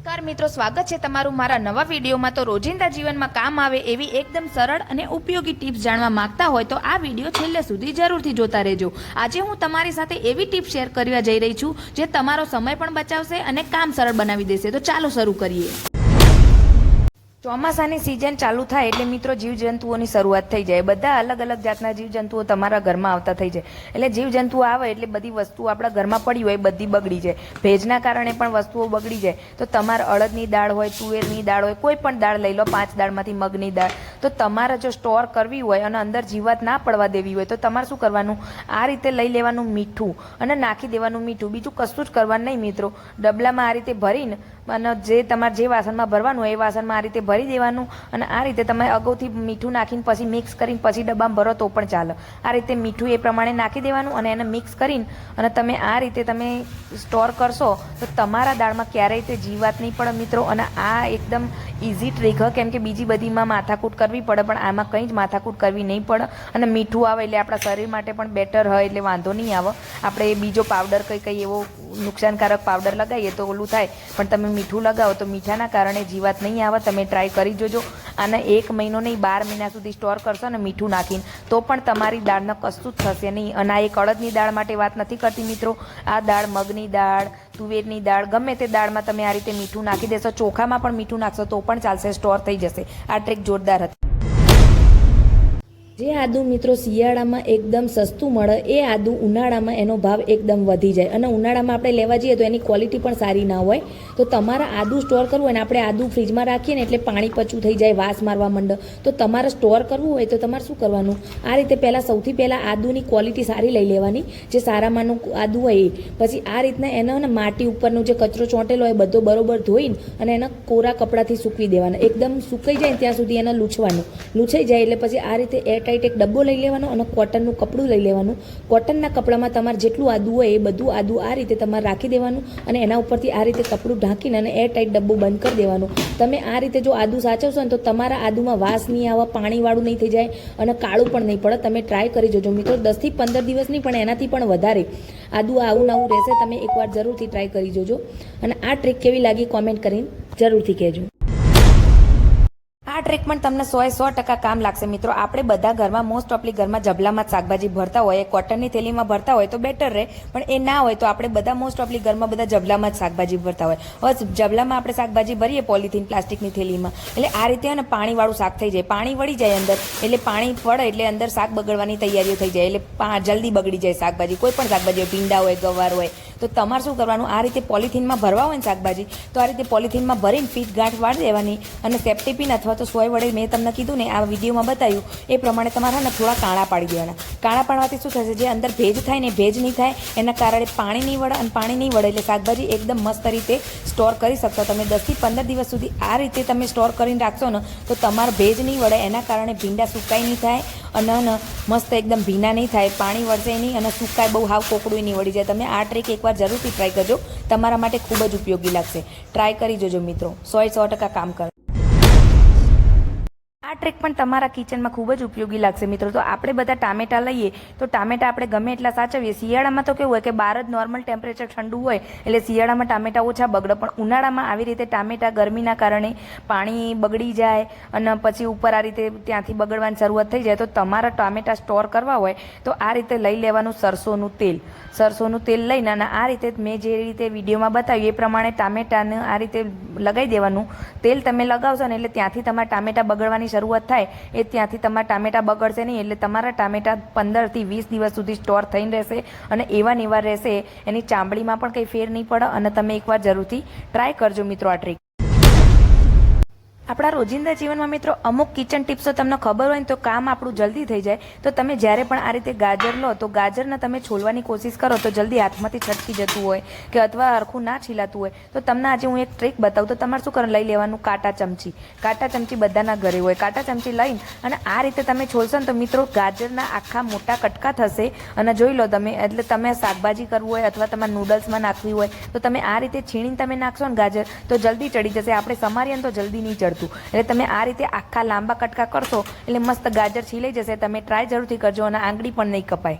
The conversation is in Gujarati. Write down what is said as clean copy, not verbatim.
નમસ્કાર મિત્રો, સ્વાગત છે તમારું મારા નવા વિડીયોમાં। તો રોજિંદા જીવનમાં કામ આવે એવી એકદમ સરળ અને ઉપયોગી ટિપ્સ જાણવા માંગતા હોય તો આ વિડીયો છેલ્લે સુધી જરૂરથી જોતા રહેજો। આજે હું તમારી સાથે એવી ટિપ્સ શેર કરવા જઈ રહી છું જે તમારો સમય પણ બચાવશે અને કામ સરળ બનાવી દેશે। તો ચાલો શરૂ કરીએ। ચોમાસાની સિઝન ચાલુ થાય એટલે મિત્રો જીવજંતુઓની શરૂઆત થઈ જાય। બધા અલગ અલગ જાતના જીવજંતુઓ તમારા ઘરમાં આવતા થઈ જાય। એટલે જીવજંતુઓ આવે એટલે બધી વસ્તુઓ આપણા ઘરમાં પડી હોય બધી બગડી જાય। ભેજના કારણે પણ વસ્તુઓ બગડી જાય। તો તમારે અડદની દાળ હોય, તુવેરની દાળ હોય, કોઈ પણ દાળ લઈ લો, 5 દાળમાંથી મગની દાળ, તો તમારે જો સ્ટોર કરવી હોય અને અંદર જીવાત ના પડવા દેવી હોય તો તમારે શું કરવાનું, આ રીતે લઈ લેવાનું મીઠું અને નાખી દેવાનું મીઠું, બીજું કશું જ કરવાનું નહીં મિત્રો। ડબલામાં આ રીતે ભરીને અને જે તમારે જે વાસણમાં ભરવાનું હોય એ વાસણમાં આ રીતે ભરી દેવાનું અને આ રીતે તમે અગાઉથી મીઠું નાખીને પછી મિક્સ કરીને પછી ડબ્બામાં ભરો તો પણ ચાલે। આ રીતે મીઠું એ પ્રમાણે નાખી દેવાનું અને એને મિક્સ કરીને અને તમે આ રીતે તમે સ્ટોર કરશો તો તમારા દાળમાં ક્યારેય તે જીવાત નહીં પડે મિત્રો। અને આ એકદમ ઇઝી ટ્રીક હ, કેમ કે બીજી બધીમાં માથાકૂટ કરવી પડે પણ આમાં કંઈ જ માથાકૂટ કરવી નહીં પડે। અને મીઠું આવે એટલે આપણા શરીર માટે પણ બેટર હોય એટલે વાંધો નહીં આવે। આપણે બીજો પાવડર કંઈ એવો નુકસાનકારક પાવડર લગાવીએ તો ઓલું થાય, પણ તમે મીઠું લગાવો તો મીઠાના કારણે જીવાત નહીં આવે। તમે ટ્રાય કરી જોજો। આને 1 મહિનો નહીં 12 મહિના સુધી સ્ટોર કરશો ને મીઠું નાખીને તો પણ તમારી દાળને કશું જ થશે નહીં। અને આ એક અડદની દાળ માટે વાત નથી કરતી મિત્રો, આ દાળ મગની દાળ, તુવેરની દાળ, ગમે તે દાળમાં તમે આ રીતે મીઠું નાખી દેશો, ચોખામાં પણ મીઠું નાખશો તો પણ ચાલશે, સ્ટોર થઈ જશે। આ ટ્રીક જોરદાર હતી। જે આદુ મિત્રો શિયાળામાં એકદમ સસ્તું મળે એ આદુ ઉનાળામાં એનો ભાવ એકદમ વધી જાય અને ઉનાળામાં આપણે લેવા જઈએ તો એની ક્વોલિટી પણ સારી ના હોય। તો તમારે આદુ સ્ટોર કરવું હોય ને આપણે આદુ ફ્રીજમાં રાખીએ ને એટલે પાણી પચું થઈ જાય, વાસ મારવા માંડે। તો તમારે સ્ટોર કરવું હોય તો તમારે શું કરવાનું, આ રીતે સૌથી પહેલાં આદુની ક્વોલિટી સારી લઈ લેવાની, જે સારામાંનું આદુ હોય એ, પછી આ રીતના એનો ને માટી ઉપરનું જે કચરો ચોંટેલો હોય બધો બરોબર ધોઈને અને એના કોરા કપડાથી સૂકવી દેવાના। એકદમ સુકાઈ જાય ત્યાં સુધી એને લૂછવાનું, લૂછાઈ જાય એટલે પછી આ રીતે ટાઈટ એક ડબ્બો લઈ લેવાનો અને કોટનનું કપડું લઈ લેવાનું। કોટનના કપડામાં તમારે જેટલું આદુ હોય એ બધું આદુ આ રીતે તમારે રાખી દેવાનું અને એના ઉપરથી આ રીતે કપડું ઢાંકીને અને એરટાઈટ ડબ્બો બંધ કરી દેવાનું। તમે આ રીતે જો આદુ સાચવશો ને તો તમારા આદુમાં વાસ નહીં આવે, પાણીવાળું નહીં થઈ જાય અને કાળું પણ નહીં પડે। તમે ટ્રાય કરી જોજો મિત્રો, 10 થી 15 દિવસ નહીં પણ એનાથી પણ વધારે આદુ આવું નવું રહેશે। તમે એકવાર જરૂરથી ટ્રાય કરી જોજો અને આ ટ્રીક કેવી લાગી કોમેન્ટ કરીને જરૂરથી કહેજો। આ ટ્રીક પણ તમને 100% કામ લાગશે મિત્રો। આપણે બધા ઘરમાં મોસ્ટ ઓફલી ઘરમાં જબલામાં જ શાકભાજી ભરતા હોય, કોટનની થેલીમાં ભરતા હોય તો બેટર રહે, પણ એ ના હોય તો આપણે બધા મોસ્ટ ઓફલી ઘરમાં બધા જબલામાં જ શાકભાજી ભરતા હોય। હવે જબલામાં આપણે શાકભાજી ભરીએ પોલિથીન પ્લાસ્ટિકની થેલીમાં, એટલે આ રીતે ને પાણીવાળું શાક થઈ જાય, પાણી વળી જાય અંદર, એટલે પાણી પડે એટલે અંદર શાક બગડવાની તૈયારીઓ થઈ જાય, એટલે જલ્દી બગડી જાય શાકભાજી। કોઈ પણ શાકભાજી હોય, ભીંડા હોય, ગવાર હોય, તો તમારે શું કરવાનું, આ રીતે પોલિથીનમાં ભરવા હોય ને શાકભાજી તો આ રીતે પોલિથીનમાં ભરીને ફીટ ગાંઠ વાળી દેવાની અને સેફ્ટી પિન અથવા તો સોય વડે મેં તમને કીધું ને આ વિડીયોમાં બતાવ્યું એ પ્રમાણે તમારે ને થોડા કાણા પાડી દેવાના। કાણા પાડવાથી શું થશે, જે અંદર ભેજ થાય ને ભેજ નહીં થાય, એના કારણે પાણી નહીં વળે અને પાણી નહીં વળે એટલે શાકભાજી એકદમ મસ્ત રીતે સ્ટોર કરી શકશો તમે। 10 થી 15 દિવસ સુધી આ રીતે તમે સ્ટોર કરીને રાખશો ને તો તમારે ભેજ નહીં વળે, એના કારણે ભીંડા સુકાઈ નહીં થાય અને મસ્ત એકદમ ભીના નહીં થાય, પાણી વળશે નહીં અને સુકાય બહુ હાવ કોકડું નહીં વળી જાય। તમે આ ટ્રીક એકવાર જરૂરથી ટ્રાય કરજો, તમારા માટે ખૂબ જ ઉપયોગી લાગશે। ટ્રાય કરી જોજો મિત્રો, 100% કામ કરે। આ ટ્રીક પણ તમારા કિચનમાં ખૂબ જ ઉપયોગી લાગશે મિત્રો। તો આપણે બધા ટામેટા લઈએ તો ટામેટા આપણે ગમે એટલા સાચવીએ। શિયાળામાં તો કેવું હોય કે બહાર જ નોર્મલ ટેમ્પરેચર ઠંડુ હોય એટલે શિયાળામાં ટામેટા ઓછા બગડે, પણ ઉનાળામાં આવી રીતે ટામેટા ગરમીના કારણે પાણી બગડી જાય અને પછી ઉપર આ રીતે ત્યાંથી બગડવાની શરૂઆત થઈ જાય। તો તમારા ટામેટા સ્ટોર કરવા હોય તો આ રીતે લઈ લેવાનું સરસોનું તેલ। સરસોનું તેલ લઈને અને આ રીતે મેં જે રીતે વિડીયોમાં બતાવ્યું એ પ્રમાણે ટામેટાને આ રીતે લગાવી દેવાનું। તેલ તમે લગાવશો ને એટલે ત્યાંથી તમારા ટામેટા બગડવાની શરૂઆત થાય, એ ત્યાંથી તમારા ટામેટા બગડશે નહીં, એટલે તમારા ટામેટા 15 થી 20 દિવસ સુધી સ્ટોર થઈને રહેશે અને એવા ને એવા રહેશે, એની ચામડીમાં પણ કંઈ ફેર નહીં પડે। અને તમે એકવાર જરૂરથી ટ્રાય કરજો મિત્રો આ ટ્રીક। આપણા રોજિંદા જીવનમાં મિત્રો અમુક કિચન ટિપ્સો તમને ખબર હોય ને તો કામ આપણું જલ્દી થઈ જાય। તો તમે જ્યારે પણ આ રીતે ગાજર લો તો ગાજરને તમે છોલવાની કોશિશ કરો તો જલ્દી હાથમાંથી છટકી જતું હોય કે અથવા હરખું ના છીલાતું હોય તો તમને આજે હું એક ટ્રીક બતાવું। તો તમારે શું કરવાનું, લઈ લેવાનું કાંટા ચમચી। કાંટા ચમચી બધાના ઘરે હોય, કાંટા ચમચી લઈને અને આ રીતે તમે છોલશો ને તો મિત્રો ગાજરના આખા મોટા કટકા થશે અને જોઈ લો તમે, એટલે તમે શાકભાજી કરવું હોય અથવા તમારે નૂડલ્સમાં નાખવી હોય તો તમે આ રીતે છીણીને તમે નાખશો ને ગાજર તો જલ્દી ચડી જશે। આપણે સમારીએ તો જલ્દી નહીં ચડતું, એટલે તમે આ રીતે આખા લાંબા કટકા કરશો એટલે મસ્ત ગાજર છીલાઈ જશે। તમે ટ્રાય જરૂરથી કરજો અને આંગળી પણ નહીં કપાય।